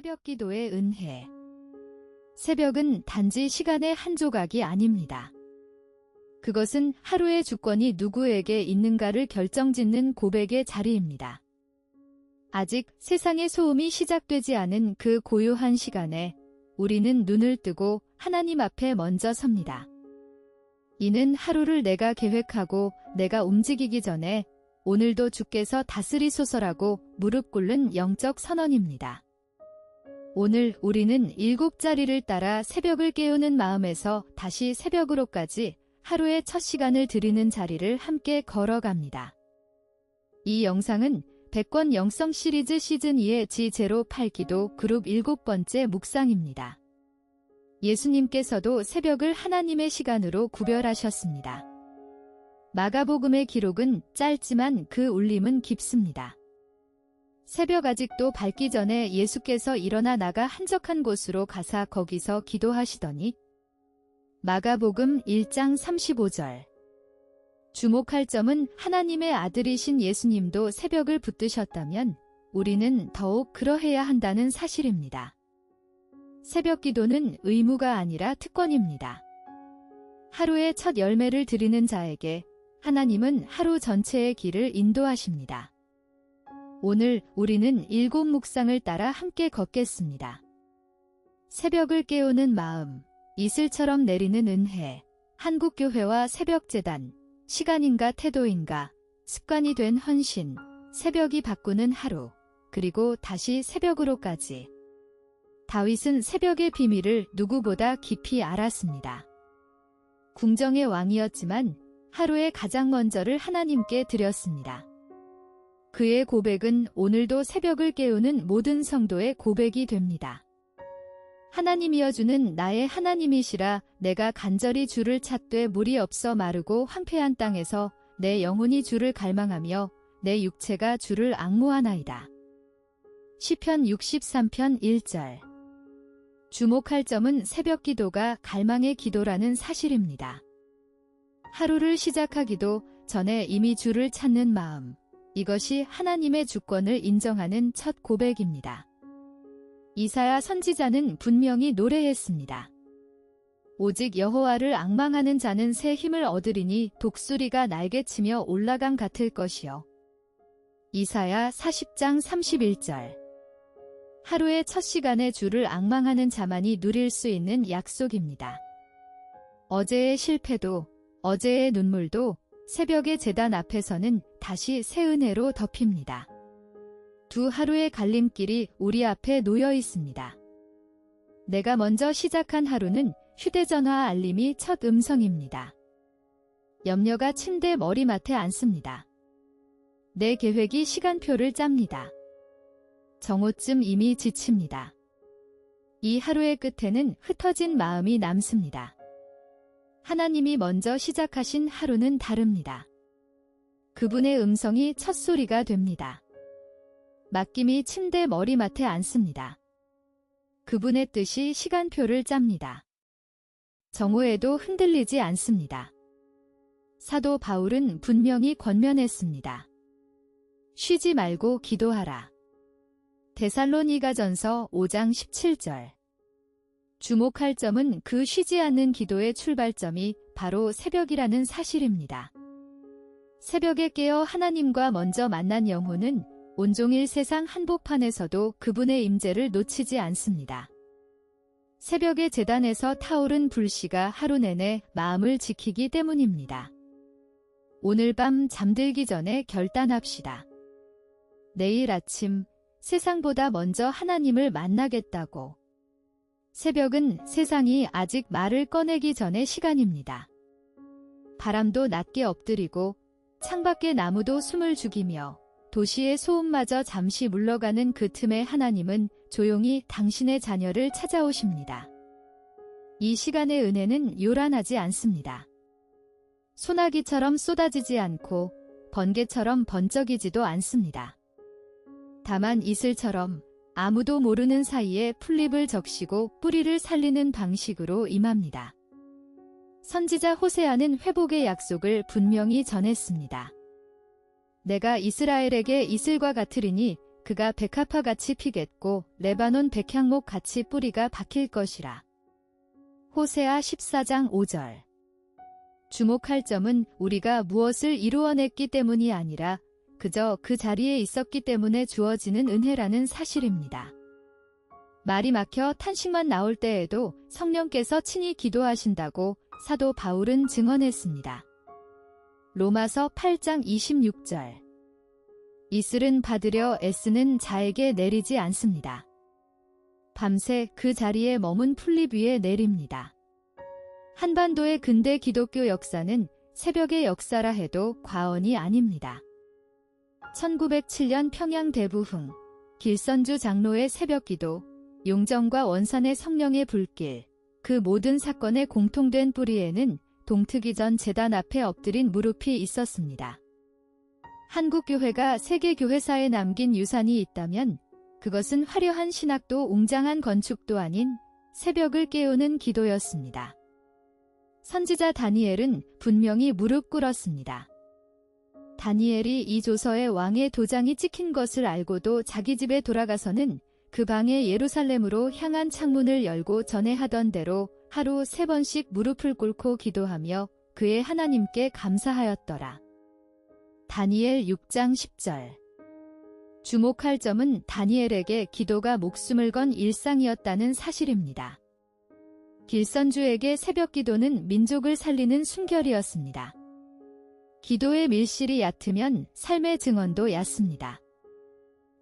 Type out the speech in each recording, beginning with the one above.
새벽 기도의 은혜. 새벽은 단지 시간의 한 조각이 아닙니다. 그것은 하루의 주권이 누구에게 있는가를 결정짓는 고백의 자리입니다. 아직 세상의 소음이 시작되지 않은 그 고요한 시간에 우리는 눈을 뜨고 하나님 앞에 먼저 섭니다. 이는 하루를 내가 계획하고 내가 움직이기 전에 오늘도 주께서 다스리소서라고 무릎 꿇는 영적 선언입니다. 오늘 우리는 7자리를 따라 새벽을 깨우는 마음에서 다시 새벽으로까지 하루의 첫 시간을 드리는 자리를 함께 걸어갑니다. 이 영상은 100권 영성 시리즈 시즌2의 G08기도 그룹 7번째 묵상입니다. 예수님께서도 새벽을 하나님의 시간으로 구별하셨습니다. 마가복음의 기록은 짧지만 그 울림은 깊습니다. 새벽 아직도 밝기 전에 예수께서 일어나 나가 한적한 곳으로 가사 거기서 기도하시더니 마가복음 1장 35절. 주목할 점은 하나님의 아들이신 예수님도 새벽을 붙드셨다면 우리는 더욱 그러해야 한다는 사실입니다. 새벽 기도는 의무가 아니라 특권입니다. 하루의 첫 열매를 드리는 자에게 하나님은 하루 전체의 길을 인도하십니다. 오늘 우리는 7 묵상을 따라 함께 걷겠습니다. 새벽을 깨우는 마음, 이슬처럼 내리는 은혜, 한국교회와 새벽재단, 시간인가 태도인가, 습관이 된 헌신, 새벽이 바꾸는 하루, 그리고 다시 새벽으로까지. 다윗은 새벽의 비밀을 누구보다 깊이 알았습니다. 궁정의 왕이었지만 하루의 가장 먼저를 하나님께 드렸습니다. 그의 고백은 오늘도 새벽을 깨우는 모든 성도의 고백이 됩니다. 하나님이여 주는 나의 하나님이시라. 내가 간절히 주를 찾되 물이 없어 마르고 황폐한 땅에서 내 영혼이 주를 갈망하며 내 육체가 주를 앙모하나이다. 시편 63편 1절. 주목할 점은 새벽 기도가 갈망의 기도라는 사실입니다. 하루를 시작하기도 전에 이미 주를 찾는 마음, 이것이 하나님의 주권을 인정하는 첫 고백입니다. 이사야 선지자는 분명히 노래했습니다. 오직 여호와를 앙망하는 자는 새 힘을 얻으리니 독수리가 날개치며 올라감 같을 것이요. 이사야 40장 31절. 하루의 첫 시간에 주를 앙망하는 자만이 누릴 수 있는 약속입니다. 어제의 실패도, 어제의 눈물도 새벽의 제단 앞에서는 다시 새 은혜로 덮입니다. 두 하루의 갈림길이 우리 앞에 놓여 있습니다. 내가 먼저 시작한 하루는 휴대전화 알림이 첫 음성입니다. 염려가 침대 머리맡에 앉습니다. 내 계획이 시간표를 짭니다. 정오쯤 이미 지칩니다. 이 하루의 끝에는 흩어진 마음이 남습니다. 하나님이 먼저 시작하신 하루는 다릅니다. 그분의 음성이 첫 소리가 됩니다. 맡김이 침대 머리맡에 앉습니다. 그분의 뜻이 시간표를 짭니다. 정오에도 흔들리지 않습니다. 사도 바울은 분명히 권면했습니다. 쉬지 말고 기도하라. 데살로니가전서 5장 17절. 주목할 점은 그 쉬지 않는 기도의 출발점이 바로 새벽이라는 사실입니다. 새벽에 깨어 하나님과 먼저 만난 영혼은 온종일 세상 한복판에서도 그분의 임재를 놓치지 않습니다. 새벽의 제단에서 타오른 불씨가 하루 내내 마음을 지키기 때문입니다. 오늘 밤 잠들기 전에 결단합시다. 내일 아침 세상보다 먼저 하나님을 만나겠다고. 새벽은 세상이 아직 말을 꺼내기 전의 시간입니다. 바람도 낮게 엎드리고 창밖의 나무도 숨을 죽이며 도시의 소음마저 잠시 물러가는 그 틈에 하나님은 조용히 당신의 자녀를 찾아오십니다. 이 시간의 은혜는 요란하지 않습니다. 소나기처럼 쏟아지지 않고 번개처럼 번쩍이지도 않습니다. 다만 이슬처럼 아무도 모르는 사이에 풀잎을 적시고 뿌리를 살리는 방식으로 임합니다. 선지자 호세아는 회복의 약속을 분명히 전했습니다. 내가 이스라엘에게 이슬과 같으리니 그가 백합화같이 피겠고 레바논 백향목같이 뿌리가 박힐 것이라. 호세아 14장 5절. 주목할 점은 우리가 무엇을 이루어냈기 때문이 아니라 그저 그 자리에 있었기 때문에 주어지는 은혜라는 사실입니다. 말이 막혀 탄식만 나올 때에도 성령께서 친히 기도하신다고 사도 바울은 증언했습니다. 로마서 8장 26절. 이슬은 받으려 애쓰는 자에게 내리지 않습니다. 밤새 그 자리에 머문 풀잎 위에 내립니다. 한반도의 근대 기독교 역사는 새벽의 역사라 해도 과언이 아닙니다. 1907년 평양 대부흥, 길선주 장로의 새벽기도, 용정과 원산의 성령의 불길, 그 모든 사건의 공통된 뿌리에는 동트기 전 제단 앞에 엎드린 무릎이 있었습니다. 한국교회가 세계교회사에 남긴 유산이 있다면 그것은 화려한 신학도 웅장한 건축도 아닌 새벽을 깨우는 기도였습니다. 선지자 다니엘은 분명히 무릎 꿇었습니다. 다니엘이 이 조서에 왕의 도장이 찍힌 것을 알고도 자기 집에 돌아가서는 그 방에 예루살렘으로 향한 창문을 열고 전에 하던 대로 하루 3번씩 무릎을 꿇고 기도하며 그의 하나님께 감사하였더라. 다니엘 6장 10절. 주목할 점은 다니엘에게 기도가 목숨을 건 일상이었다는 사실입니다. 길선주에게 새벽 기도는 민족을 살리는 순결이었습니다. 기도의 밀실이 얕으면 삶의 증언도 얕습니다.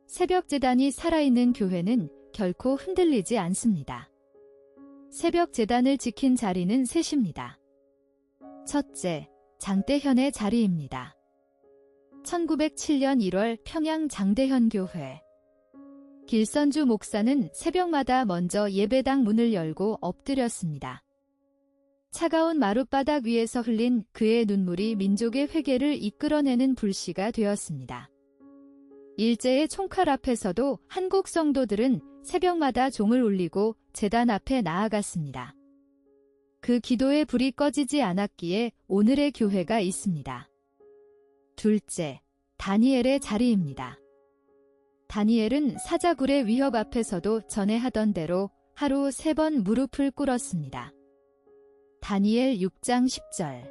새벽 제단이 살아있는 교회는 결코 흔들리지 않습니다. 새벽 제단을 지킨 자리는 셋입니다. 첫째, 장대현의 자리입니다. 1907년 1월 평양 장대현 교회. 길선주 목사는 새벽마다 먼저 예배당 문을 열고 엎드렸습니다. 차가운 마룻바닥 위에서 흘린 그의 눈물이 민족의 회개를 이끌어내는 불씨가 되었습니다. 일제의 총칼 앞에서도 한국 성도들은 새벽마다 종을 울리고 제단 앞에 나아갔습니다. 그 기도의 불이 꺼지지 않았기에 오늘의 교회가 있습니다. 둘째, 다니엘의 자리입니다. 다니엘은 사자굴의 위협 앞에서도 전에 하던 대로 하루 3번 무릎을 꿇었습니다. 다니엘 6장 10절.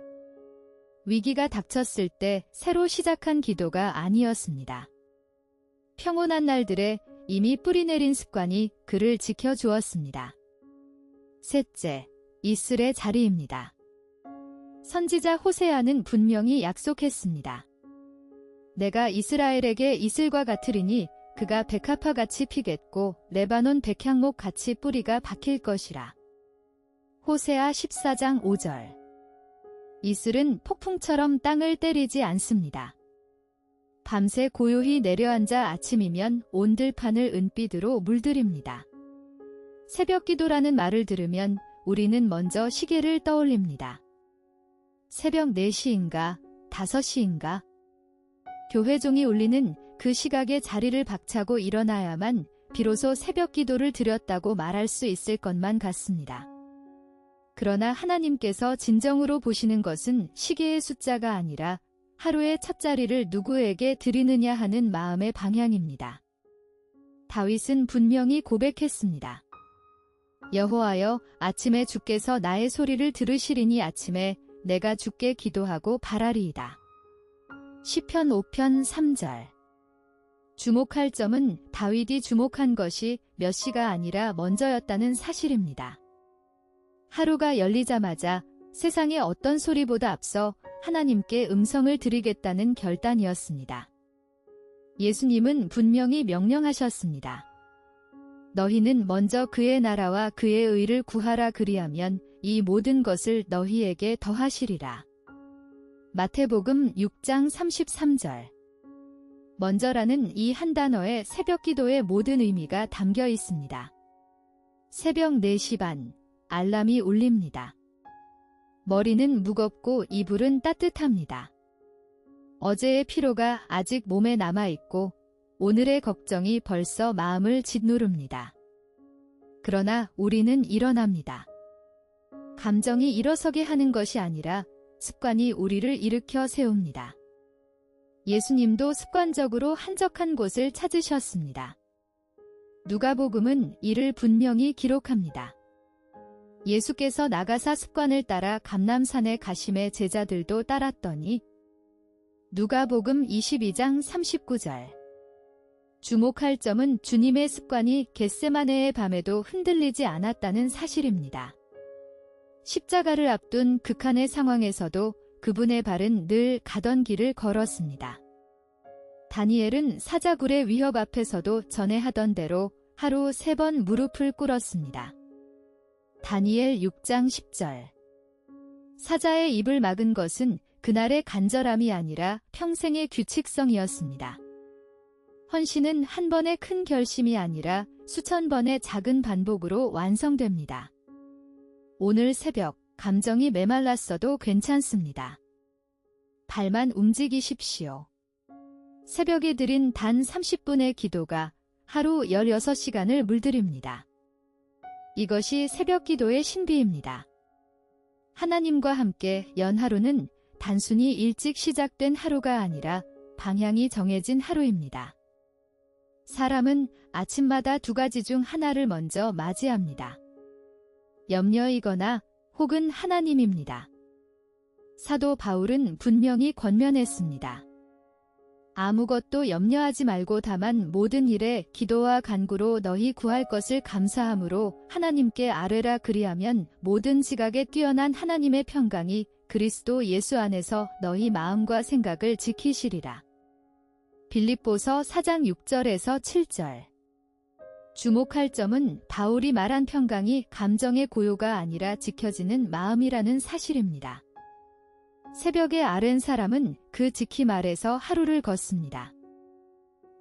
위기가 닥쳤을 때 새로 시작한 기도가 아니었습니다. 평온한 날들에 이미 뿌리내린 습관이 그를 지켜주었습니다. 셋째, 이슬의 자리입니다. 선지자 호세아는 분명히 약속했습니다. 내가 이스라엘에게 이슬과 같으리니 그가 백합화같이 피겠고 레바논 백향목같이 뿌리가 박힐 것이라. 호세아 14장 5절. 이슬은 폭풍처럼 땅을 때리지 않습니다. 밤새 고요히 내려앉아 아침이면 온 들판을 은빛으로 물들입니다. 새벽 기도라는 말을 들으면 우리는 먼저 시계를 떠올립니다. 새벽 4시인가 5시인가? 교회종이 울리는 그 시각에 자리를 박차고 일어나야만 비로소 새벽 기도를 드렸다고 말할 수 있을 것만 같습니다. 그러나 하나님께서 진정으로 보시는 것은 시계의 숫자가 아니라 하루의 첫 자리를 누구에게 드리느냐 하는 마음의 방향입니다. 다윗은 분명히 고백했습니다. 여호와여, 아침에 주께서 나의 소리를 들으시리니 아침에 내가 주께 기도하고 바라리이다. 시편 5편 3절. 주목할 점은 다윗이 주목한 것이 몇 시가 아니라 먼저였다는 사실입니다. 하루가 열리자마자 세상의 어떤 소리보다 앞서 하나님께 음성을 드리겠다는 결단이었습니다. 예수님은 분명히 명령하셨습니다. 너희는 먼저 그의 나라와 그의 의를 구하라, 그리하면 이 모든 것을 너희에게 더하시리라. 마태복음 6장 33절. 먼저라는 이 한 단어에 새벽 기도의 모든 의미가 담겨 있습니다. 새벽 4시 반, 알람이 울립니다. 머리는 무겁고 이불은 따뜻합니다. 어제의 피로가 아직 몸에 남아있고 오늘의 걱정이 벌써 마음을 짓누릅니다. 그러나 우리는 일어납니다. 감정이 일어서게 하는 것이 아니라 습관이 우리를 일으켜 세웁니다. 예수님도 습관적으로 한적한 곳을 찾으셨습니다. 누가복음은 이를 분명히 기록합니다. 예수께서 나가사 습관을 따라 감람산에 가심에 제자들도 따랐더니 누가복음 22장 39절. 주목할 점은 주님의 습관이 겟세마네의 밤에도 흔들리지 않았다는 사실입니다. 십자가를 앞둔 극한의 상황에서도 그분의 발은 늘 가던 길을 걸었습니다. 다니엘은 사자굴의 위협 앞에서도 전에 하던 대로 하루 3번 무릎을 꿇었습니다. 다니엘 6장 10절. 사자의 입을 막은 것은 그날의 간절함이 아니라 평생의 규칙성이었습니다. 헌신은 한 번의 큰 결심이 아니라 수천 번의 작은 반복으로 완성됩니다. 오늘 새벽, 감정이 메말랐어도 괜찮습니다. 발만 움직이십시오. 새벽에 드린 단 30분의 기도가 하루 16시간을 물들입니다. 이것이 새벽 기도의 신비입니다. 하나님과 함께 연 하루는 단순히 일찍 시작된 하루가 아니라 방향이 정해진 하루입니다. 사람은 아침마다 2가지 중 하나를 먼저 맞이합니다. 염려이거나 혹은 하나님입니다. 사도 바울은 분명히 권면했습니다. 아무것도 염려하지 말고 다만 모든 일에 기도와 간구로 너희 구할 것을 감사함으로 하나님께 아뢰라. 그리하면 모든 지각에 뛰어난 하나님의 평강이 그리스도 예수 안에서 너희 마음과 생각을 지키시리라. 빌립보서 4장 6절에서 7절. 주목할 점은 바울이 말한 평강이 감정의 고요가 아니라 지켜지는 마음이라는 사실입니다. 새벽에 아랜 사람은 그 지킴 아래서 하루를 걷습니다.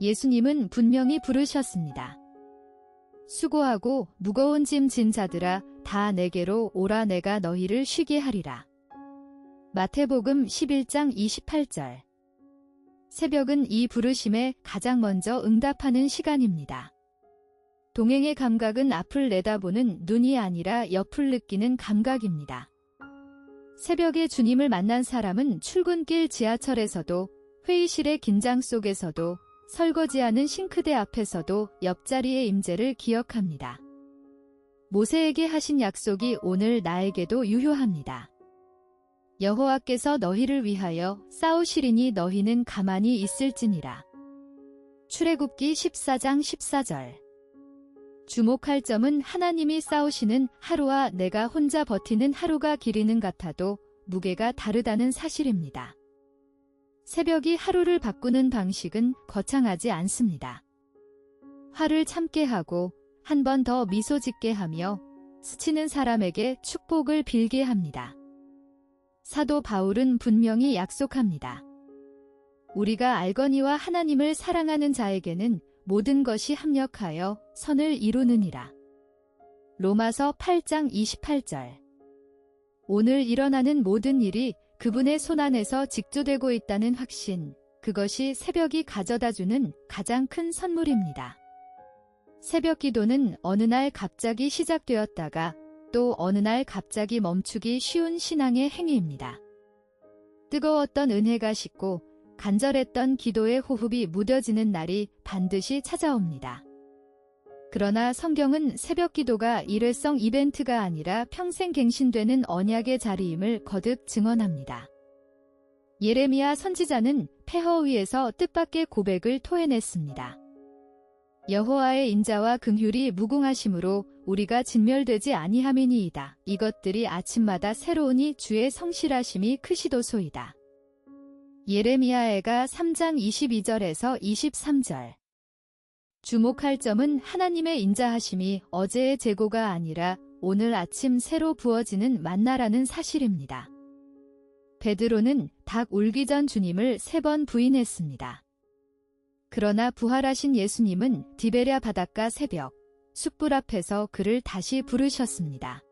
예수님은 분명히 부르셨습니다. 수고하고 무거운 짐 진 자들아 다 내게로 오라. 내가 너희를 쉬게 하리라. 마태복음 11장 28절. 새벽은 이 부르심에 가장 먼저 응답하는 시간입니다. 동행의 감각은 앞을 내다보는 눈이 아니라 옆을 느끼는 감각입니다. 새벽에 주님을 만난 사람은 출근길 지하철에서도, 회의실의 긴장 속에서도, 설거지하는 싱크대 앞에서도 옆자리의 임재를 기억합니다. 모세에게 하신 약속이 오늘 나에게도 유효합니다. 여호와께서 너희를 위하여 싸우시리니 너희는 가만히 있을지니라. 출애굽기 14장 14절. 주목할 점은 하나님이 싸우시는 하루와 내가 혼자 버티는 하루가 길이는 같아도 무게가 다르다는 사실입니다. 새벽이 하루를 바꾸는 방식은 거창하지 않습니다. 화를 참게 하고 한 번 더 미소 짓게 하며 스치는 사람에게 축복을 빌게 합니다. 사도 바울은 분명히 약속합니다. 우리가 알거니와 하나님을 사랑하는 자에게는 모든 것이 합력하여 선을 이루느니라. 로마서 8장 28절. 오늘 일어나는 모든 일이 그분의 손안에서 직조되고 있다는 확신, 그것이 새벽이 가져다주는 가장 큰 선물입니다. 새벽 기도는 어느 날 갑자기 시작되었다가 또 어느 날 갑자기 멈추기 쉬운 신앙의 행위입니다. 뜨거웠던 은혜가 식고 간절했던 기도의 호흡이 무뎌지는 날이 반드시 찾아옵니다. 그러나 성경은 새벽 기도가 일회성 이벤트가 아니라 평생 갱신되는 언약의 자리임을 거듭 증언합니다. 예레미야 선지자는 폐허 위에서 뜻밖의 고백을 토해냈습니다. 여호와의 인자와 긍휼이 무궁하심으로 우리가 진멸되지 아니함이니이다. 이것들이 아침마다 새로우니 주의 성실하심이 크시도소이다. 예레미야애가 3장 22절에서 23절. 주목할 점은 하나님의 인자하심이 어제의 재고가 아니라 오늘 아침 새로 부어지는 만나라는 사실입니다. 베드로는 닭 울기 전 주님을 3번 부인했습니다. 그러나 부활하신 예수님은 디베랴 바닷가 새벽, 숯불 앞에서 그를 다시 부르셨습니다.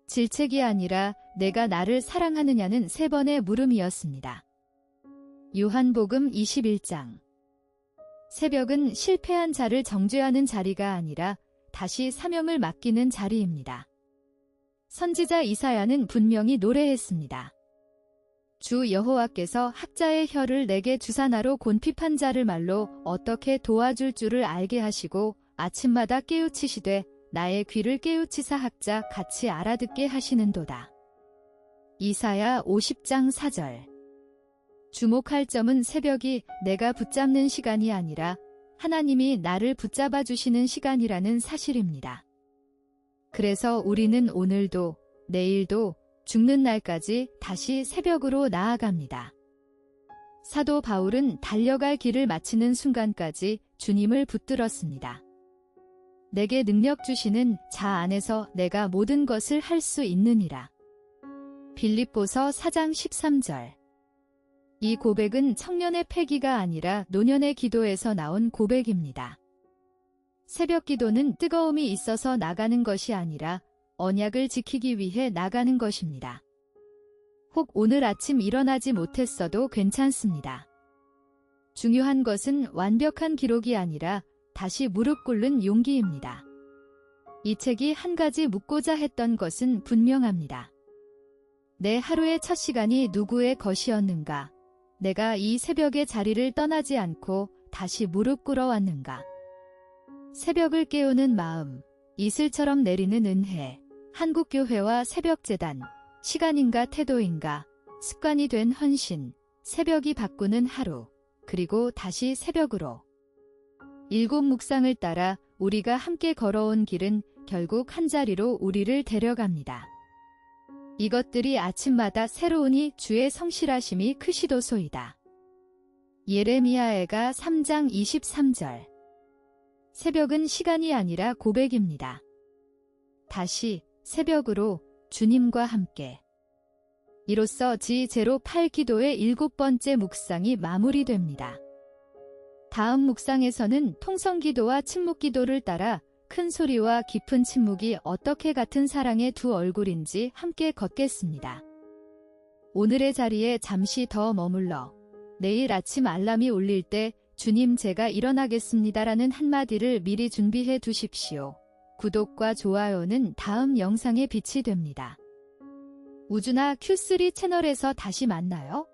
질책이 아니라 내가 나를 사랑하느냐는 3번의 물음이었습니다. 요한복음 21장. 새벽은 실패한 자를 정죄하는 자리가 아니라 다시 사명을 맡기는 자리입니다. 선지자 이사야는 분명히 노래했습니다. 주 여호와께서 학자의 혀를 내게 주사나로 곤핍한 자를 말로 어떻게 도와줄 줄을 알게 하시고 아침마다 깨우치시되 나의 귀를 깨우치사 학자 같이 알아듣게 하시는도다. 이사야 50장 4절. 주목할 점은 새벽이 내가 붙잡는 시간이 아니라 하나님이 나를 붙잡아 주시는 시간이라는 사실입니다. 그래서 우리는 오늘도 내일도 죽는 날까지 다시 새벽으로 나아갑니다. 사도 바울은 달려갈 길을 마치는 순간까지 주님을 붙들었습니다. 내게 능력 주시는 자 안에서 내가 모든 것을 할 수 있느니라. 빌립보서 4장 13절. 이 고백은 청년의 패기가 아니라 노년의 기도에서 나온 고백입니다. 새벽 기도는 뜨거움이 있어서 나가는 것이 아니라 언약을 지키기 위해 나가는 것입니다. 혹 오늘 아침 일어나지 못했어도 괜찮습니다. 중요한 것은 완벽한 기록이 아니라 다시 무릎 꿇는 용기입니다. 이 책이 한 가지 묻고자 했던 것은 분명합니다. 내 하루의 첫 시간이 누구의 것이었는가? 내가 이 새벽의 자리를 떠나지 않고 다시 무릎 꿇어 왔는가? 새벽을 깨우는 마음, 이슬처럼 내리는 은혜, 한국교회와 새벽재단, 시간인가 태도인가, 습관이 된 헌신, 새벽이 바꾸는 하루, 그리고 다시 새벽으로. 7 묵상을 따라 우리가 함께 걸어온 길은 결국 한자리로 우리를 데려갑니다. 이것들이 아침마다 새로우니 주의 성실하심이 크시도소이다. 예레미야애가 3장 23절. 새벽은 시간이 아니라 고백입니다. 다시 새벽으로 주님과 함께. 이로써 지08 기도의 7번째 묵상이 마무리됩니다. 다음 묵상에서는 통성기도와 침묵기도를 따라 큰 소리와 깊은 침묵이 어떻게 같은 사랑의 두 얼굴인지 함께 걷겠습니다. 오늘의 자리에 잠시 더 머물러 내일 아침 알람이 울릴 때 주님 제가 일어나겠습니다라는 한마디를 미리 준비해 두십시오. 구독과 좋아요는 다음 영상의 빛이 됩니다. 우주나 Q3 채널에서 다시 만나요.